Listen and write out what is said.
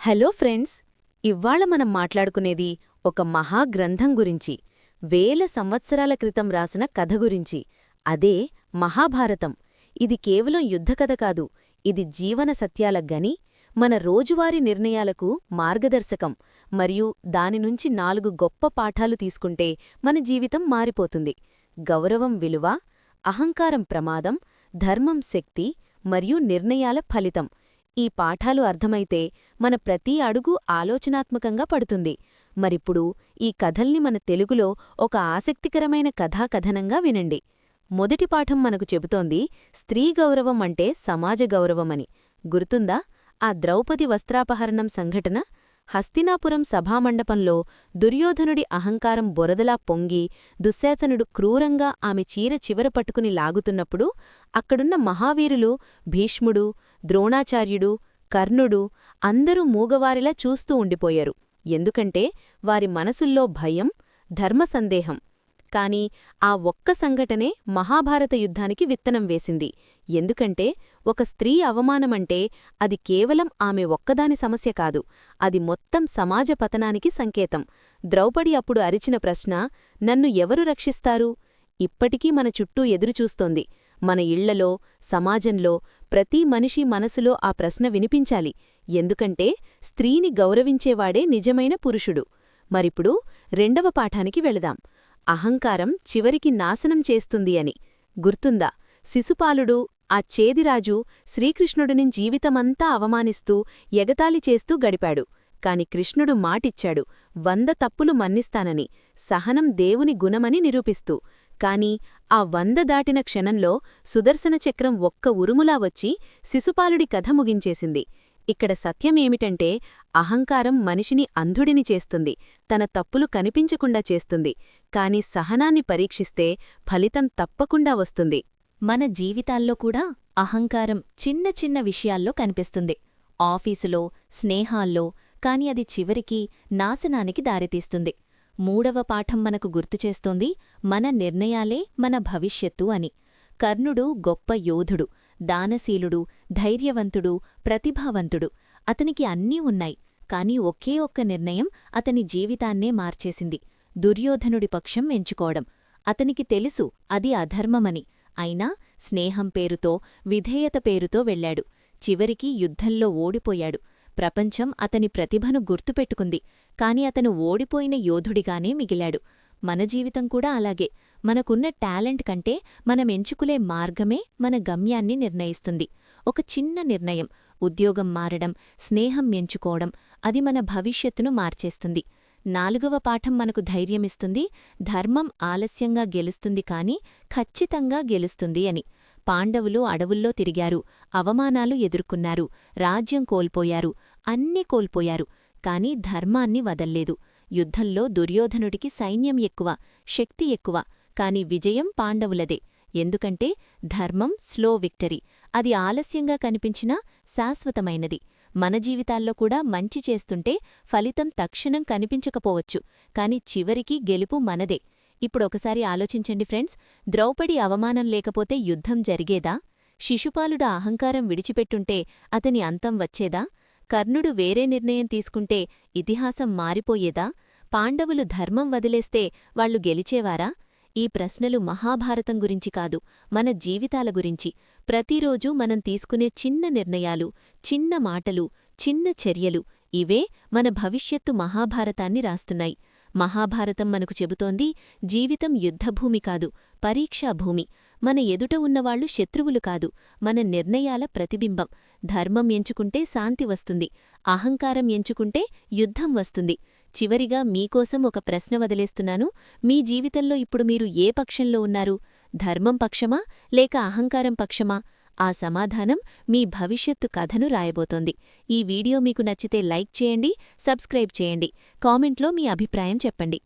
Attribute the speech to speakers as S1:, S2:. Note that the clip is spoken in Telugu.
S1: హలో ఫ్రెండ్స్, ఇవ్వాళ మనం మాట్లాడుకునేది ఒక మహాగ్రంథం గురించి, వేల సంవత్సరాల క్రితం రాసిన కథ గురించి. అదే మహాభారతం. ఇది కేవలం యుద్ధకథ కాదు, ఇది జీవన సత్యాల గని, మన రోజువారీ నిర్ణయాలకు మార్గదర్శకం. మరియు దానినుంచి 4 గొప్ప పాఠాలు తీసుకుంటే మన జీవితం మారిపోతుంది. గౌరవం విలువ, అహంకారం ప్రమాదం, ధర్మం శక్తి మరియు నిర్ణయాల ఫలితం. ఈ పాఠాలు అర్థమైతే మన ప్రతి అడుగు ఆలోచనాత్మకంగా పడుతుంది. మరిప్పుడు ఈ కథల్ని మన తెలుగులో ఒక ఆసక్తికరమైన కథాకథనంగా వినండి. మొదటి పాఠం మనకు చెబుతోంది స్త్రీ గౌరవం అంటే సమాజ గౌరవమని. గుర్తుందా ఆ ద్రౌపది వస్త్రాపహరణం సంఘటన? హస్తినాపురం సభామండపంలో దుర్యోధనుడి అహంకారం బొరదలా పొంగి దుశ్శాసనుడు క్రూరంగా ఆమె చీర చివర పట్టుకుని లాగుతున్నప్పుడు అక్కడున్న మహావీరులు భీష్ముడు, ద్రోణాచార్యుడు, కర్ణుడు అందరూ మూగవారిలా చూస్తూ ఉండిపోయారు. ఎందుకంటే వారి మనసుల్లో భయం, ధర్మసందేహం. కాని ఆ ఒక్క సంఘటనే మహాభారత యుద్ధానికి విత్తనం వేసింది. ఎందుకంటే ఒక స్త్రీ అవమానమంటే అది కేవలం ఆమె ఒక్కదాని సమస్య కాదు, అది మొత్తం సమాజ పతనానికి సంకేతం. ద్రౌపది అప్పుడు అరిచిన ప్రశ్న, నన్ను ఎవరు రక్షిస్తారు? ఇప్పటికీ మన చుట్టూ ఎదురుచూస్తోంది. మన ఇళ్లలో, సమాజంలో ప్రతి మనిషి మనసులో ఆ ప్రశ్న వినిపించాలి. ఎందుకంటే స్త్రీని గౌరవించేవాడే నిజమైన పురుషుడు. మరిప్పుడు రెండవ పాఠానికి వెళదాం. అహంకారం చివరికి నాశనం చేస్తుంది అని. గుర్తుందా? శిశుపాలుడు, ఆ చేదిరాజు శ్రీకృష్ణుడిని జీవితమంతా అవమానిస్తూ ఎగతాళి చేస్తూ గడిపాడు. కాని కృష్ణుడు మాటిచ్చాడు, 100 తప్పులు మన్నిస్తానని, సహనం దేవుని గుణమని నిరూపిస్తూ. కాని ఆ 100 దాటిన క్షణంలో సుదర్శన చక్రం ఒక్క ఉరుములా వచ్చి శిశుపాలుడి కథ ముగించేసింది. ఇక్కడ సత్యమేమిటంటే అహంకారం మనిషిని అంధుడిని చేస్తుంది, తన తప్పులు కనిపించకుండా చేస్తుంది. కాని సహనాన్ని పరీక్షిస్తే ఫలితం తప్పకుండా వస్తుంది.
S2: మన జీవితాల్లో కూడా అహంకారం చిన్న చిన్న విషయాల్లో కనిపిస్తుంది. ఆఫీసులో, స్నేహాల్లో. కాని అది చివరికి నాశనానికి దారితీస్తుంది. మూడవ పాఠం మనకు గుర్తుచేస్తోంది మన నిర్ణయాలే మన భవిష్యత్తు అని. కర్ణుడు గొప్ప యోధుడు, దానశీలుడు, ధైర్యవంతుడు, ప్రతిభావంతుడు. అతనికి అన్నీ ఉన్నాయి. కాని ఒకే ఒక్క నిర్ణయం అతని జీవితాన్నే మార్చేసింది. దుర్యోధనుడి పక్షం ఎంచుకోవడం. అతనికి తెలుసు అది అధర్మమని. అయినా స్నేహం పేరుతో, విధేయత పేరుతో వెళ్లాడు. చివరికి యుద్ధంలో ఓడిపోయాడు. ప్రపంచం అతని ప్రతిభను గుర్తుపెట్టుకుంది. కాని అతను ఓడిపోయిన యోధుడిగానే మిగిలాడు. మన జీవితం కూడా అలాగే. మనకున్న టాలెంట్ కంటే మనమెంచుకునే మార్గమే మన గమ్యాన్ని నిర్ణయిస్తుంది. ఒక చిన్న నిర్ణయం, ఉద్యోగం మారడం, స్నేహం ఎంచుకోవడం, అది మన భవిష్యత్తును మార్చేస్తుంది. నాలుగవ పాఠం మనకు ధైర్యమిస్తుంది. ధర్మం ఆలస్యంగా గెలుస్తుంది కాని ఖచ్చితంగా గెలుస్తుంది అని. పాండవులు అడవుల్లో తిరిగారు, అవమానాలు ఎదుర్కొన్నారు, రాజ్యం కోల్పోయారు, అన్నీ కోల్పోయారు. కాని ధర్మాన్ని వదల్లేదు. యుద్ధంలో దుర్యోధనుడికి సైన్యం ఎక్కువ, శక్తి ఎక్కువ. కాని విజయం పాండవులదే. ఎందుకంటే ధర్మం స్లో విక్టరీ. అది ఆలస్యంగా కనిపించినా శాశ్వతమైనది. మన జీవితాల్లో కూడా మంచి చేస్తుంటే ఫలితం తక్షణం కనిపించకపోవచ్చు, కాని చివరికి గెలుపు మనదే. ఇప్పుడొకసారి ఆలోచించండి ఫ్రెండ్స్, ద్రౌపది అవమానం లేకపోతే యుద్ధం జరిగేదా? శిశుపాలుడ అహంకారం విడిచిపెట్టుంటే అతని అంతం వచ్చేదా? కర్ణుడు వేరే నిర్ణయం తీసుకుంటే ఇతిహాసం మారిపోయేదా? పాండవులు ధర్మం వదిలేస్తే వాళ్లు గెలిచేవారా? ఈ ప్రశ్నలు మహాభారతం గురించి కాదు, మన జీవితాల గురించి. ప్రతిరోజూ మనం తీసుకునే చిన్న నిర్ణయాలు, చిన్న మాటలు, చిన్న చర్యలు, ఇవే మన భవిష్యత్తు మహాభారతాన్ని రాస్తున్నాయి. మహాభారతం మనకు చెబుతోంది జీవితం యుద్ధభూమి కాదు, పరీక్షాభూమి. మన ఎదుట ఉన్నవాళ్లు శత్రువులు కాదు, మన నిర్ణయాల ప్రతిబింబం. ధర్మం ఎంచుకుంటే శాంతి వస్తుంది, అహంకారం ఎంచుకుంటే యుద్ధం వస్తుంది. చివరిగా మీకోసం ఒక ప్రశ్న వదిలేస్తున్నాను. మీ జీవితంలో ఇప్పుడు మీరు ఏ పక్షంలో ఉన్నారు? ధర్మం పక్షమా లేక అహంకారం పక్షమా? ఆ సమాధానం మీ భవిష్యత్తు కథను రాయబోతోంది. ఈ వీడియో మీకు నచ్చితే లైక్ చేయండి, సబ్స్క్రైబ్ చేయండి, కామెంట్లో మీ అభిప్రాయం చెప్పండి.